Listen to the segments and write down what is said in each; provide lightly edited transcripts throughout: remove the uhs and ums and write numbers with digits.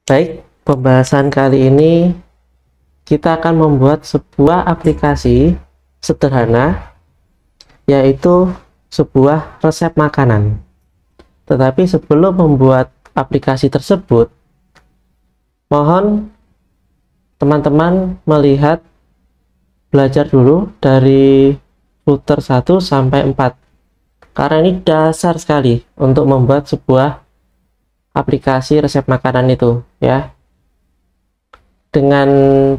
Baik, pembahasan kali ini kita akan membuat sebuah aplikasi sederhana, yaitu sebuah resep makanan. Tetapi sebelum membuat aplikasi tersebut, mohon teman-teman belajar dulu dari footer 1 sampai 4, karena ini dasar sekali untuk membuat sebuah aplikasi resep makanan itu, ya. Dengan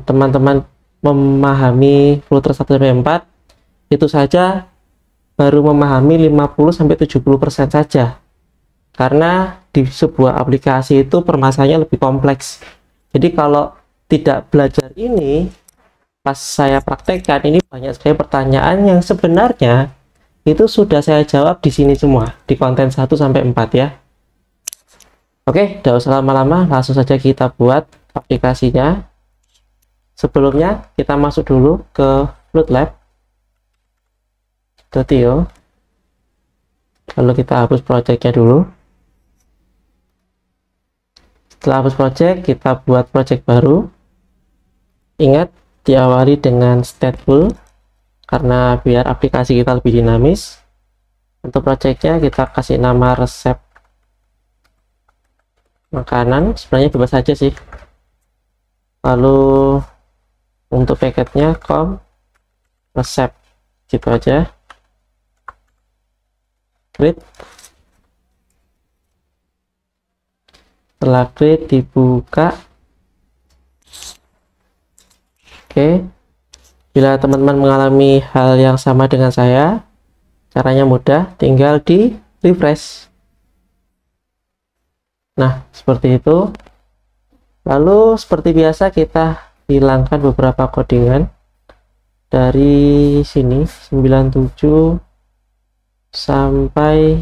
teman-teman memahami footer 1 sampai 4, itu saja baru memahami 50-70% saja, karena di sebuah aplikasi itu permasalahannya lebih kompleks. Jadi kalau tidak belajar ini, pas saya praktekkan, ini banyak sekali pertanyaan yang sebenarnya itu sudah saya jawab di sini semua, di konten 1 sampai 4 ya. Oke, tidak usah lama-lama, langsung saja kita buat aplikasinya. Sebelumnya kita masuk dulu ke Flutlab.io, lalu kita hapus projectnya dulu. Setelah hapus project, kita buat project baru. Ingat, diawali dengan stateful karena biar aplikasi kita lebih dinamis. Untuk projectnya kita kasih nama resep makanan, sebenarnya bebas saja sih. Lalu untuk paketnya resep, gitu aja. Create. Setelah create, dibuka. Oke, bila teman-teman mengalami hal yang sama dengan saya, caranya mudah, tinggal di refresh. Nah, seperti itu. Lalu seperti biasa kita hilangkan beberapa codingan dari sini, 97 sampai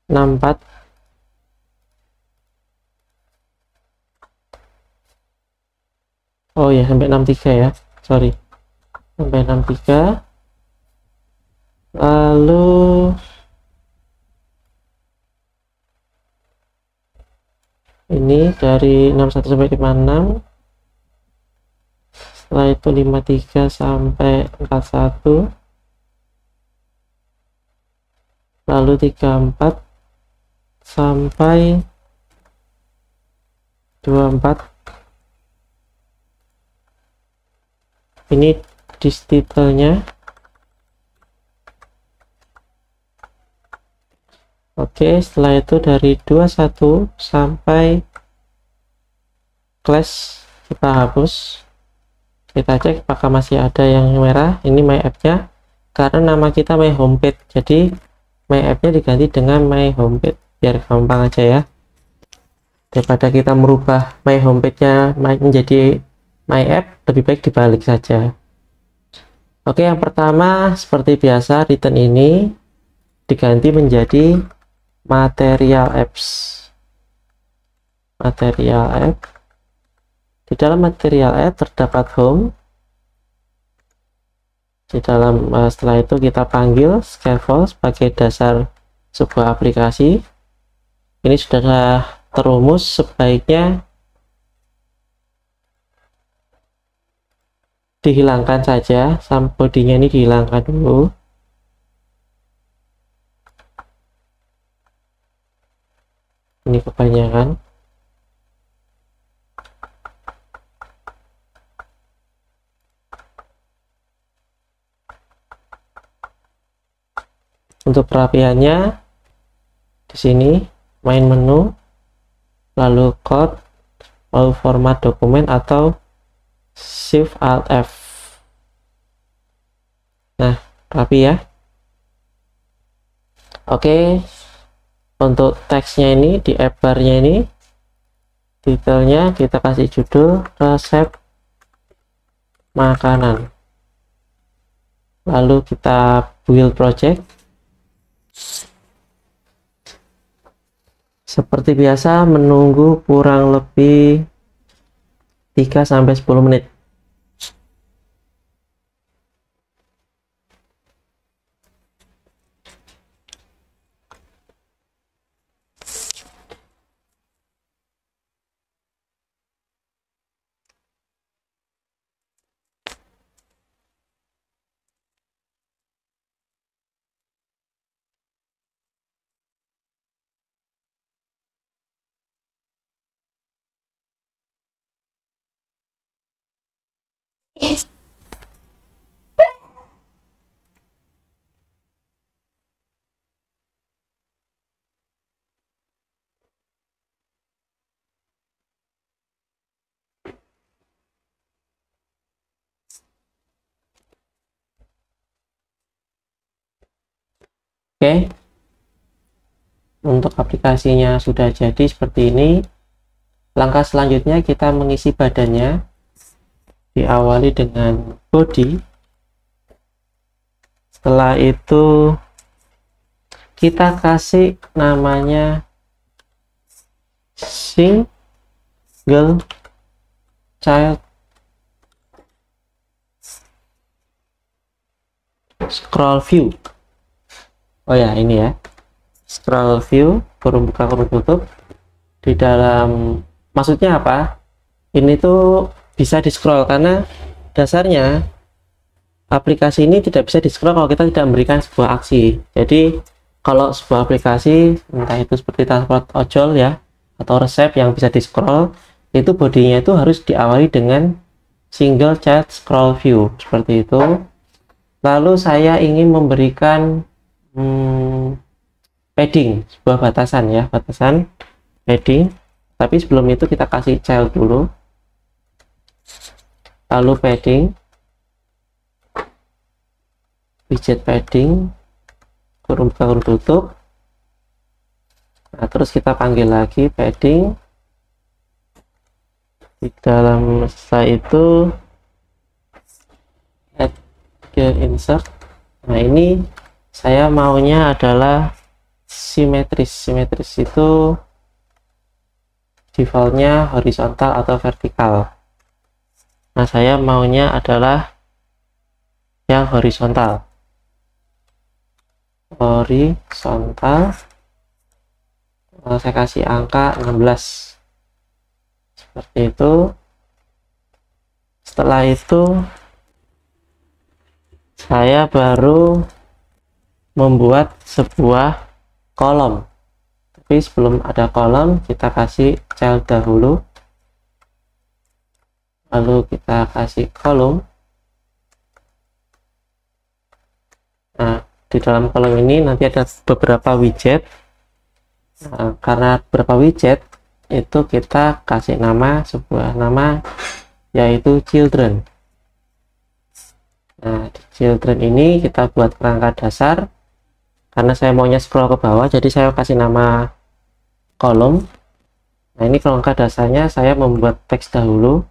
64. Oh ya, sampai 63 ya, sorry, sampai 63. Lalu ini dari 61 sampai 56, setelah itu 53 sampai 41, lalu 34 sampai 24. Ini distitelnya. Oke, setelah itu dari 21 sampai class kita hapus. Kita cek apakah masih ada yang merah. Ini my app-nya, karena nama kita my homepage, jadi my app-nya diganti dengan my homepage biar gampang aja ya, daripada kita merubah my homepage-nya menjadi my app, lebih baik dibalik saja. Oke, yang pertama seperti biasa, return ini diganti menjadi material apps. Material app. Di dalam material app terdapat home. Di dalam setelah itu kita panggil scaffold sebagai dasar sebuah aplikasi. Ini sudah terumus, sebaiknya dihilangkan saja, bodinya ini dihilangkan dulu. Ini kebanyakan. Untuk perapiannya di sini main menu, lalu code, lalu format dokumen atau Shift Alt F. Nah, rapi ya. Oke, untuk teksnya ini di app bar-nya ini, detailnya kita kasih judul resep makanan. Lalu kita build project. Seperti biasa, menunggu kurang lebih 3-10 menit. Oke, untuk aplikasinya sudah jadi seperti ini. Langkah selanjutnya kita mengisi badannya, diawali dengan body. Setelah itu kita kasih namanya single child scroll view. Oh ya, ini ya, scroll view, kurung buka kurung tutup. Di dalam, maksudnya apa? Ini tuh bisa di scroll karena dasarnya aplikasi ini tidak bisa di scroll kalau kita tidak memberikan sebuah aksi. Jadi kalau sebuah aplikasi, entah itu seperti transport ojol ya, atau resep yang bisa di scroll, itu bodinya itu harus diawali dengan single child scroll view seperti itu. Lalu saya ingin memberikan padding, sebuah batasan ya, batasan padding. Tapi sebelum itu kita kasih child dulu, lalu padding, widget padding, kurung buka kurung tutup. Nah, terus kita panggil lagi padding. Di dalam setelah itu add gear insert. Nah, ini saya maunya adalah simetris itu defaultnya horizontal atau vertikal. Nah, saya maunya adalah yang horizontal. Saya kasih angka 16 seperti itu. Setelah itu saya baru membuat sebuah kolom, tapi sebelum ada kolom kita kasih child dahulu, lalu kita kasih kolom. Nah, di dalam kolom ini nanti ada beberapa widget. Nah, karena beberapa widget itu kita kasih nama, sebuah nama, yaitu children. Nah, di children ini kita buat kerangka dasar. Karena saya maunya scroll ke bawah, jadi saya kasih nama kolom. Nah, ini kerangka dasarnya saya membuat teks dahulu.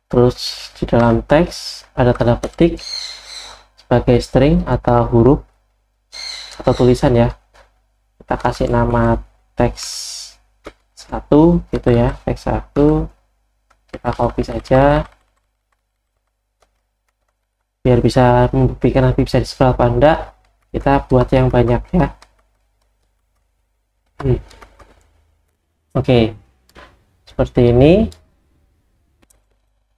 Terus di dalam teks ada tanda petik sebagai string atau huruf atau tulisan ya. Kita kasih nama teks 1 gitu ya, teks 1. Kita copy saja biar bisa membuktikan nanti bisa di scroll apa enggak. Kita buat yang banyak ya. Oke, seperti ini.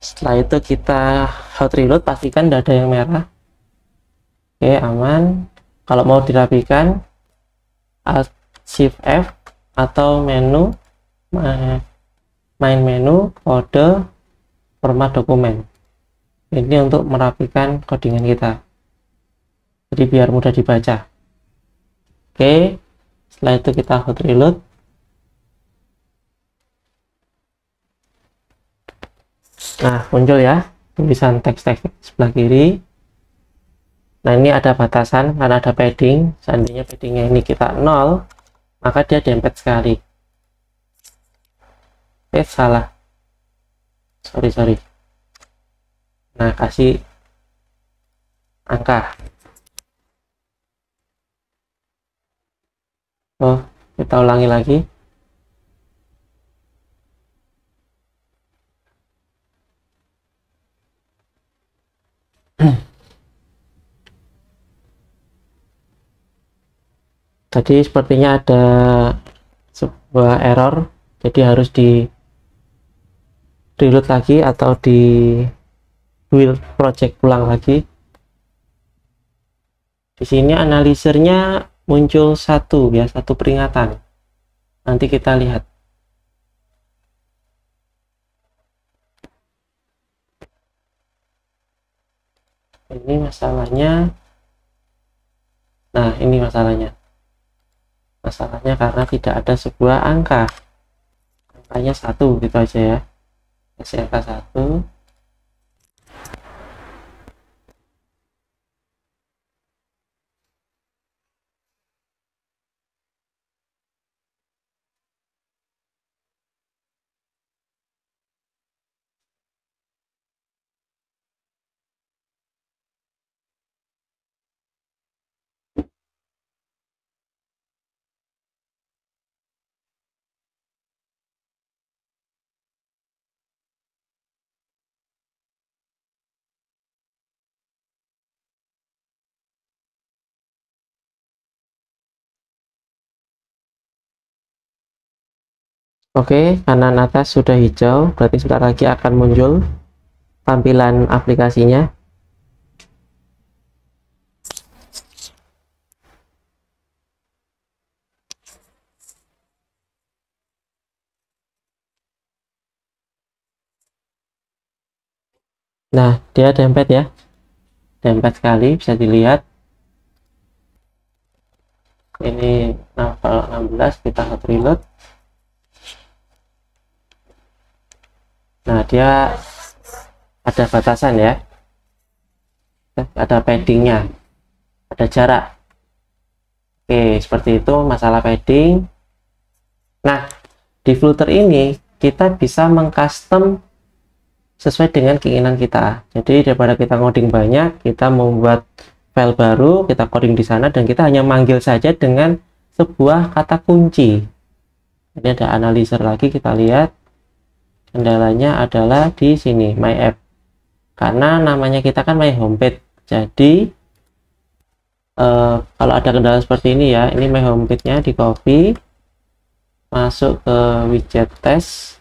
Setelah itu kita hot reload, pastikan tidak ada yang merah. Oke, aman. Kalau mau dirapikan, Alt Shift F atau menu main menu kode format dokumen. Ini untuk merapikan codingan kita, jadi biar mudah dibaca. Oke, setelah itu kita hot reload. Nah, muncul ya tulisan teks-teks sebelah kiri. Nah, ini ada batasan karena ada padding. Seandainya paddingnya ini kita 0, maka dia dempet sekali. Salah, sorry. Nah, kasih angka. Oh, kita ulangi lagi. Tadi sepertinya ada sebuah error, jadi harus di reload lagi atau di build project ulang lagi. Di sini analisernya muncul satu ya, satu peringatan. Nanti kita lihat. Ini masalahnya. Nah, ini masalahnya. Masalahnya karena tidak ada sebuah angka. Angkanya 1 gitu aja ya. Kasih angka 1. Oke, kanan atas sudah hijau, berarti sebentar lagi akan muncul tampilan aplikasinya. Nah, dia dempet ya, dempet sekali, bisa dilihat. Ini novel 16, kita hot reload. Nah, dia ada batasan ya, ada paddingnya, ada jarak. Oke, seperti itu masalah padding. Nah, di Flutter ini kita bisa mengcustom sesuai dengan keinginan kita. Jadi daripada kita ngoding banyak, kita membuat file baru, kita coding di sana, dan kita hanya manggil saja dengan sebuah kata kunci. Ini ada analyzer lagi, kita lihat kendalanya adalah di sini, my app, karena namanya kita kan my homepage. Jadi kalau ada kendala seperti ini ya, ini my homepage-nya di copy, masuk ke widget test,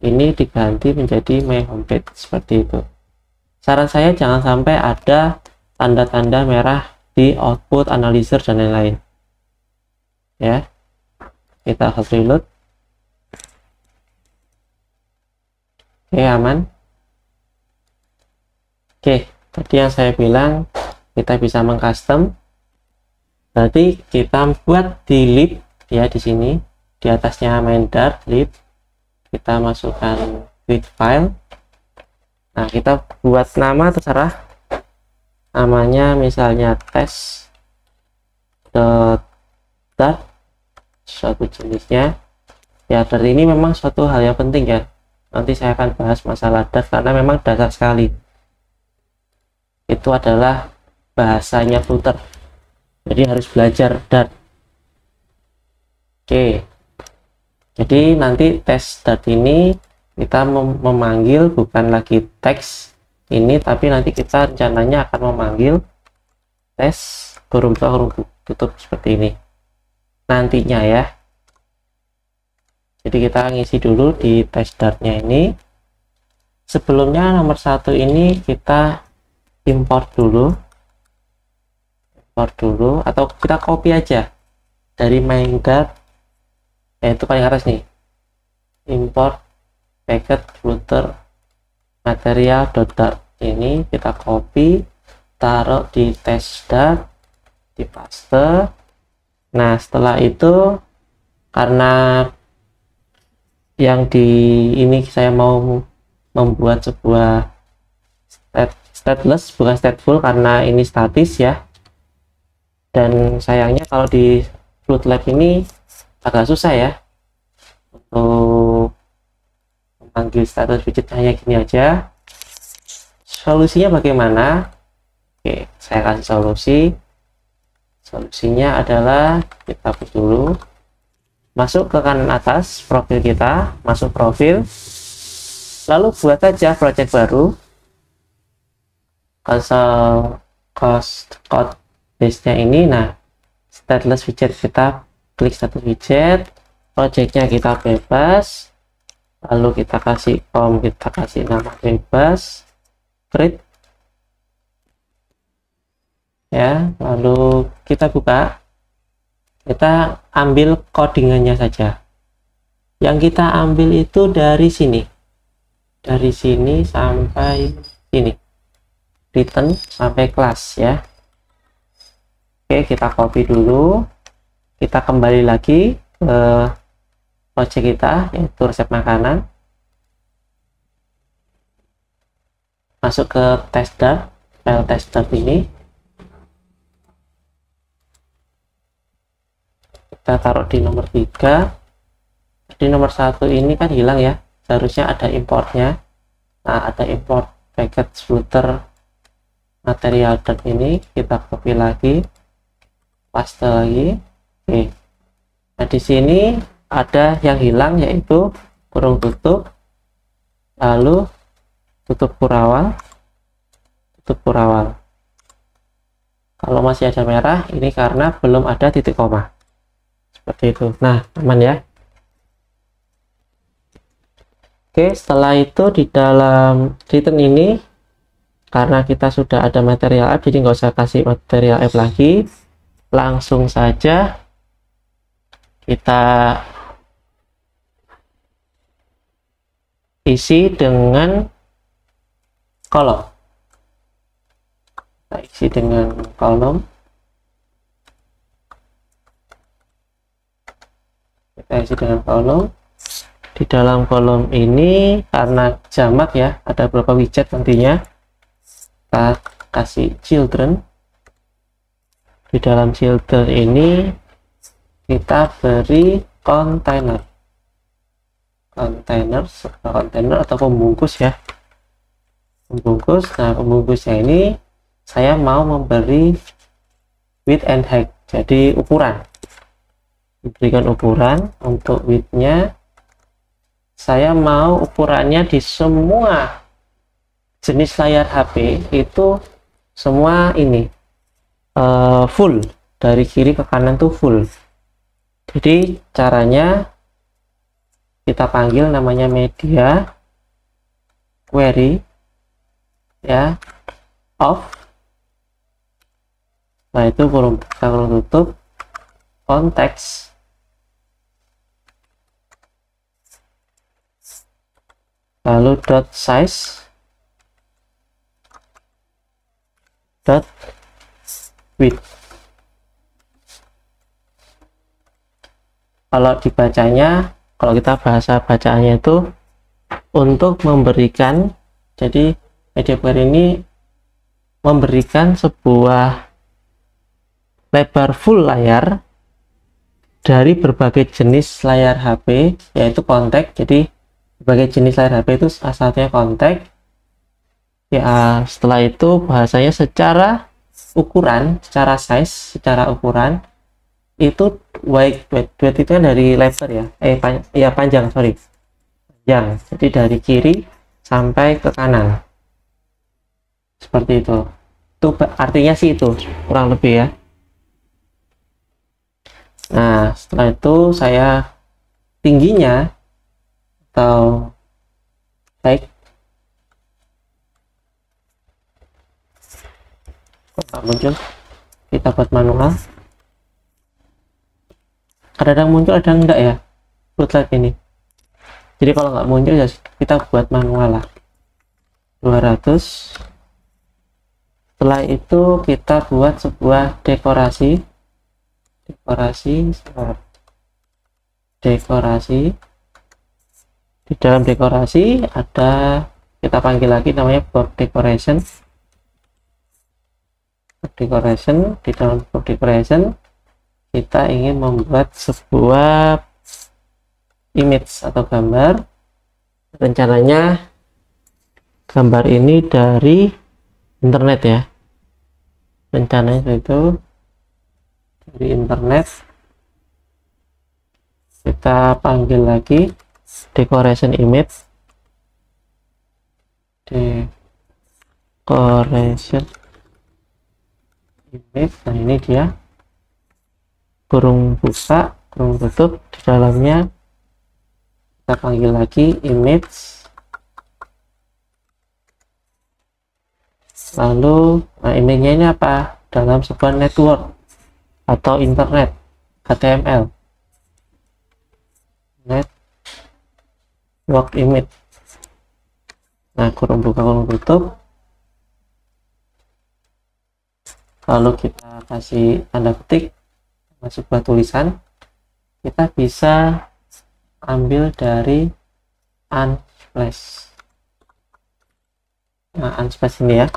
ini diganti menjadi my homepage, seperti itu. Saran saya jangan sampai ada tanda-tanda merah di output, analyzer, dan lain-lain ya. Kita hot reload. Oke, aman. Oke, tadi yang saya bilang kita bisa mengcustom. Berarti kita buat di lib ya, di sini di atasnya main dart lib, kita masukkan with file. Nah, kita buat nama terserah, namanya misalnya test.dart, suatu jenisnya ya. Dart ini memang suatu hal yang penting ya, nanti saya akan bahas masalah Dart karena memang dasar sekali. Itu adalah bahasanya Flutter, jadi harus belajar Dart. Oke, jadi nanti tes Dart ini kita memanggil bukan lagi teks ini, tapi nanti kita rencananya akan memanggil tes huruf buka huruf tutup seperti ini nantinya ya. Jadi kita ngisi dulu di tes dartnya ini. Sebelumnya nomor 1 ini kita import dulu, atau kita copy aja dari main dart, yaitu paling atas nih, import packet flutter material.dart. Ini kita copy, taruh di test dart, di paste. Nah, setelah itu karena yang di ini saya mau membuat sebuah stateless bukan stateful karena ini statis ya, dan sayangnya kalau di FluidLab ini agak susah ya untuk memanggil status widget, hanya gini aja. Solusinya bagaimana? Oke, saya kasih solusinya adalah kita hapus dulu, masuk ke kanan atas profil kita, masuk profil, lalu buat saja project baru, code base nya ini. Nah, stateless widget, kita klik status widget, projectnya kita bebas, lalu kita kasih kita kasih nama bebas, create ya, lalu kita buka, kita ambil codingannya saja. Yang kita ambil itu dari sini sampai sini, return sampai kelas ya. Oke, kita copy dulu, kita kembali lagi ke project kita, yaitu resep makanan, masuk ke test dart, file test dart ini, kita taruh di nomor 3. Di nomor 1 ini kan hilang ya, seharusnya ada importnya. Nah, ada import packet flutter material dart ini, kita copy lagi, paste lagi. Oke, nah di sini ada yang hilang, yaitu kurung tutup, lalu tutup kurawal. Kalau masih ada merah, ini karena belum ada titik koma, seperti itu. Nah, aman ya. Oke, setelah itu di dalam return ini, karena kita sudah ada material app, jadi nggak usah kasih material app lagi, langsung saja kita isi dengan kolom. Kita isi dengan kolom. Kita isi dengan kolom. Di dalam kolom ini, karena jamak ya, ada beberapa widget nantinya, kita kasih children. Di dalam children ini kita beri container atau pembungkus ya, pembungkus. Nah, pembungkusnya ini saya mau memberi width and height, jadi ukuran, diberikan ukuran. Untuk widthnya saya mau ukurannya di semua jenis layar HP itu semua ini full, dari kiri ke kanan tuh full. Jadi caranya kita panggil namanya media query ya, off. Nah, itu kurung tutup konteks, lalu dot size dot width. Kalau dibacanya, kalau kita bahasa bacaannya itu untuk memberikan, jadi media query ini memberikan sebuah lebar full layar dari berbagai jenis layar HP, yaitu kontak. Jadi berbagai jenis layar HP itu asalnya kontak ya. Setelah itu bahasanya secara ukuran, secara size, secara ukuran itu width itu kan dari lebar ya, panjang, sorry, panjang. Jadi dari kiri sampai ke kanan seperti itu. Itu artinya sih itu kurang lebih ya. Nah, setelah itu saya tingginya atau height, kok nggak muncul, kita buat manual. Kadang muncul, ada enggak ya floodlight ini. Jadi kalau nggak muncul ya kita buat manual lah, 200. Setelah itu kita buat sebuah dekorasi. Di dalam dekorasi ada, kita panggil lagi namanya board decoration. Di dalam board decoration kita ingin membuat sebuah image atau gambar. Rencananya gambar ini dari internet ya, rencananya itu dari internet. Kita panggil lagi decoration image, nah ini dia, kurung buka kurung tutup, di dalamnya kita panggil lagi image, lalu nah image-nya ini apa, dalam sebuah network atau internet, HTML, network image. Nah, kurung buka kurung tutup, lalu kita kasih tanda petik sebuah tulisan. Kita bisa ambil dari Unsplash. Nah, Unsplash ini ya,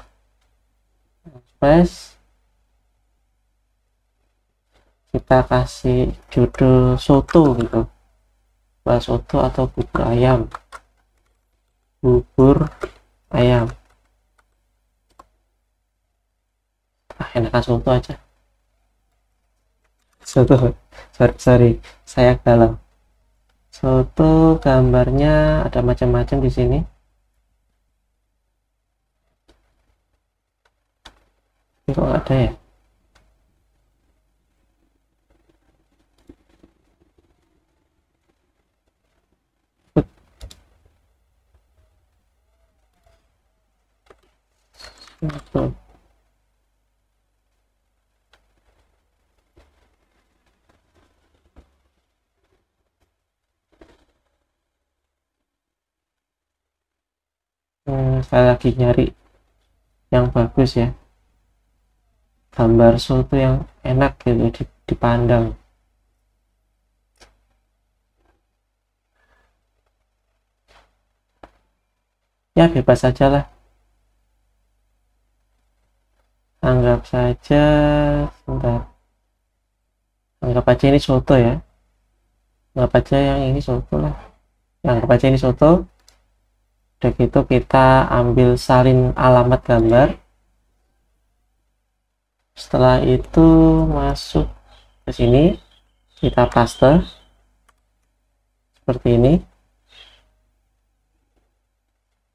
Unsplash, kita kasih judul soto gitu, soto atau bubur ayam, enakan soto aja, soto. sorry saya galau. Soto, gambarnya ada macam-macam di sini. Ini kok nggak ada ya? Itu. Saya lagi nyari yang bagus ya, gambar soto yang enak gitu dipandang. Ya bebas saja lah, anggap saja, sebentar, anggap aja ini soto ya, anggap aja yang ini soto lah, anggap aja ini soto. Udah gitu kita ambil salin alamat gambar, setelah itu masuk ke sini, kita paste seperti ini.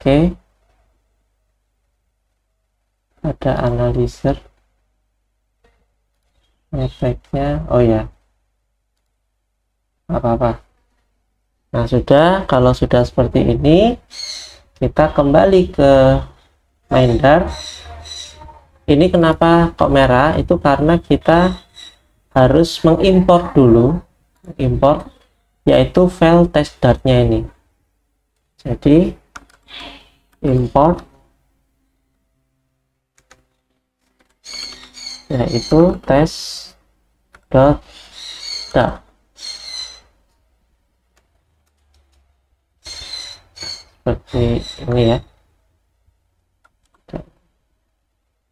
Oke, ada analizer efeknya, oh ya, apa-apa. Nah sudah, kalau sudah seperti ini, kita kembali ke Blender. Ini kenapa kok merah, itu karena kita harus mengimpor dulu, import, yaitu file test dartnya ini. Jadi import yaitu test.dart seperti ini ya,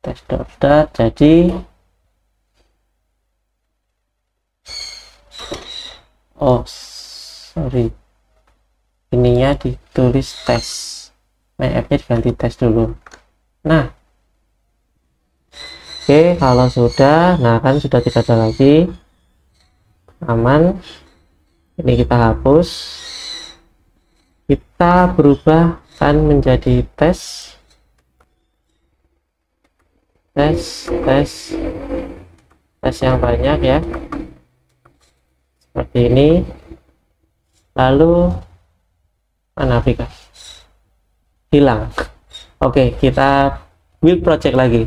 test.dart. Jadi oh sorry, ininya ditulis tes, maafnya diganti tes dulu. Nah oke, kalau sudah, nah kan sudah tidak ada lagi, aman. Ini kita hapus, kita berubah kan menjadi tes yang banyak ya, seperti ini. Lalu mana aplikasi hilang. Oke, kita build project lagi,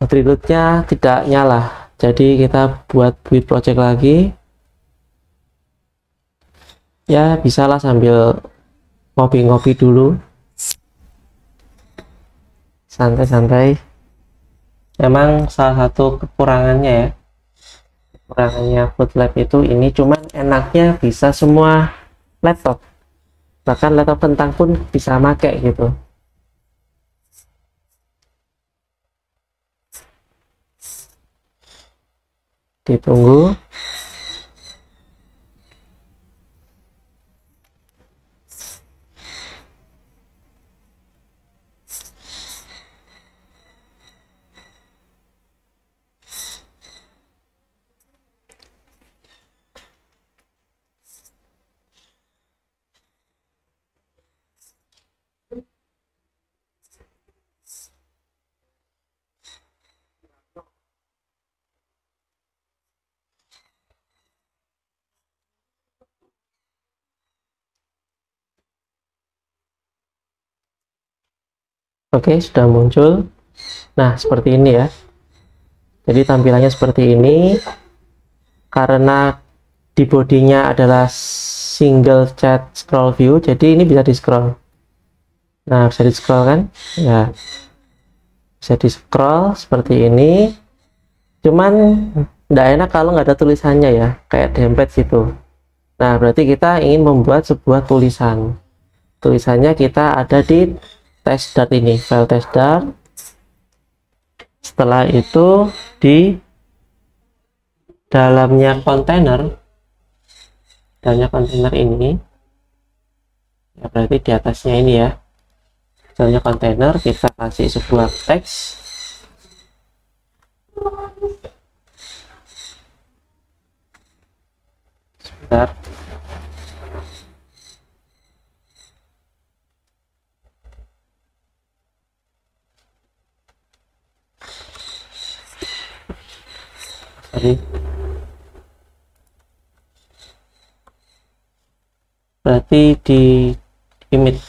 attribute-nya tidak nyala, jadi kita buat build project lagi ya, bisalah sambil ngopi-ngopi dulu, santai-santai. Memang salah satu kekurangannya ya, kekurangannya FoodLab itu ini, cuman enaknya bisa semua laptop, bahkan laptop kentang pun bisa make gitu. Ditunggu. Oke, sudah muncul. Nah seperti ini ya, jadi tampilannya seperti ini. Karena di bodinya adalah single chat scroll view, jadi ini bisa di scroll. Nah bisa di scroll kan ya, bisa di scroll seperti ini. Cuman tidak enak kalau nggak ada tulisannya ya, kayak template gitu. Nah berarti kita ingin membuat sebuah tulisannya kita ada di test.dart ini, file test.dart. Setelah itu di dalamnya kontainer ini ya, berarti di atasnya ini ya, dalamnya kontainer, kita kasih sebuah teks. Sebentar, sorry. Berarti di image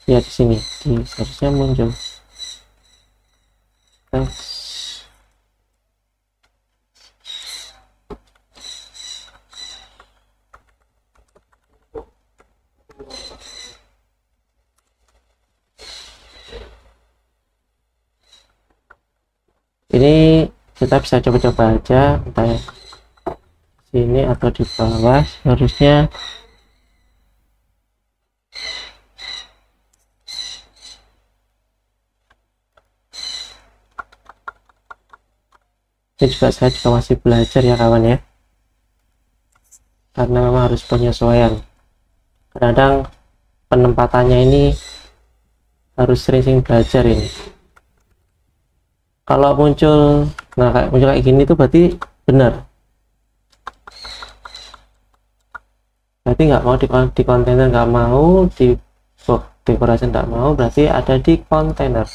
Ya di sini harusnya muncul teks. Ini kita bisa coba-coba aja, entah ya sini atau di bawah. Harusnya ini juga, saya juga masih belajar ya kawan ya, karena memang harus penyesuaian. Kadang penempatannya ini harus sering-sering belajar ini. Kalau muncul, nah kayak muncul kayak gini tuh berarti benar. Berarti nggak mau di kontainer, nggak mau di box decoration, nggak mau, berarti ada di kontainer,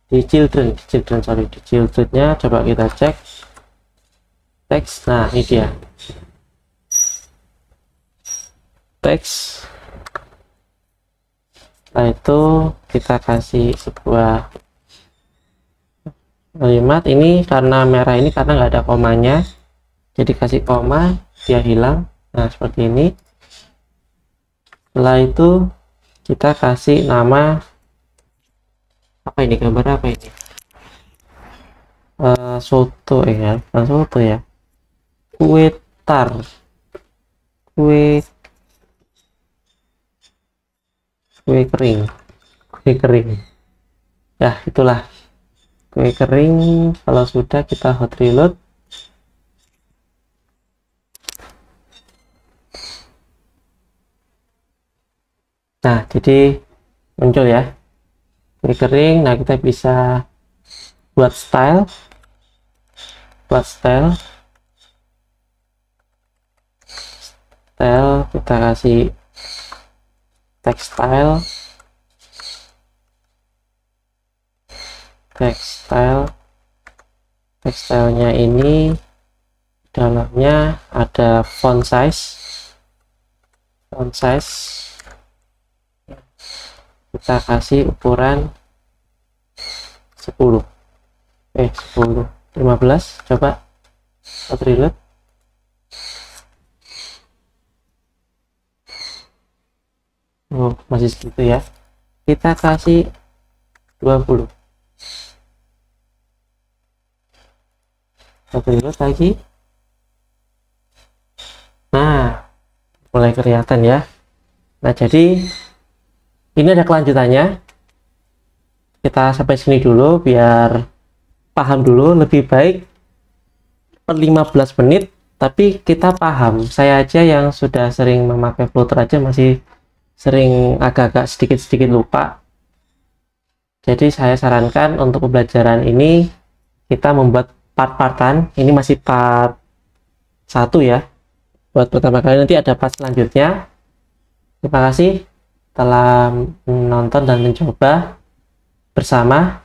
di children sorry, di childrennya. Coba kita cek teks. Nah ini dia teks. Setelah itu kita kasih sebuah kalimat. Ini karena merah ini karena nggak ada komanya, jadi kasih koma, dia hilang. Nah seperti ini. Setelah itu kita kasih nama apa ini, gambar apa ini, soto ya, bukan soto ya, kue tar, kue kering ya, itulah kue kering. Kalau sudah kita hot reload. Nah jadi muncul ya kue kering. Nah kita bisa buat style kita kasih tekstilnya ini dalamnya ada font size. Kita kasih ukuran 10 15. Coba hot reload. Oh masih segitu ya, kita kasih 20. Hot reload lagi. Nah mulai kelihatan ya. Nah jadi ini ada kelanjutannya. Kita sampai sini dulu biar paham dulu. Lebih baik per 15 menit tapi kita paham. Saya aja yang sudah sering memakai Flutter aja masih sering agak-agak sedikit-sedikit lupa. Jadi saya sarankan untuk pembelajaran ini kita membuat part-partan. Ini masih part 1 ya, buat pertama kali. Nanti ada part selanjutnya. Terima kasih telah menonton dan mencoba bersama.